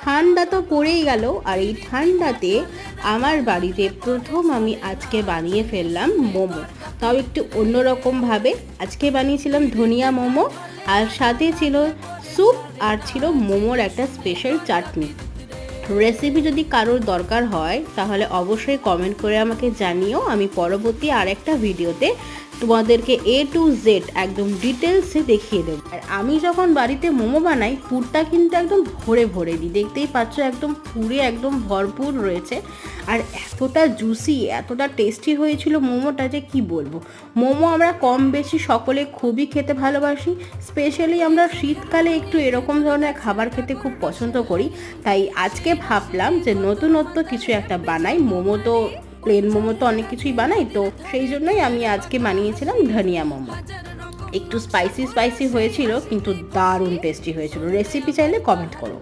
ঠান্ডা তো পড়েই গেল, আর এই ঠান্ডাতে আমার বাড়িতে প্রথম আমি আজকে বানিয়ে ফেললাম মোমো। তাও একটু অন্যরকমভাবে আজকে বানিয়েছিলাম ধনিয়া মোমো, আর সাথে ছিল স্যুপ, আর ছিল মোমোর একটা স্পেশাল চাটনি। রেসিপি যদি কারোর দরকার হয় তাহলে অবশ্যই কমেন্ট করে আমাকে জানিও। আমি পরবর্তী আরেকটা ভিডিওতে তোমাদেরকে A to Z একদম ডিটেলসে দেখিয়ে দেবো। আর আমি যখন বাড়িতে মোমো বানাই পুরটা কিন্তু একদম ভরে ভরে দিই, দেখতেই পাচ্ছ একদম পুরে একদম ভরপুর রয়েছে। আর এতটা জুসি, এতটা টেস্টি হয়েছিল মোমোটা যে কি বলবো। মোমো আমরা কম বেশি সকলে খুবই খেতে ভালোবাসি, স্পেশালি আমরা শীতকালে একটু এরকম ধরনের খাবার খেতে খুব পছন্দ করি। তাই আজকে ভাবলাম যে নতুনত্ব কিছু একটা বানাই। মোমো তো প্লেন মোমো তো অনেক কিছুই বানাই, তো সেই জন্যই আমি আজকে বানিয়েছিলাম ধনিয়া মোমো। একটু স্পাইসি স্পাইসি হয়েছিল কিন্তু দারুণ টেস্টি হয়েছিল। রেসিপি চাইলে কমেন্ট করো।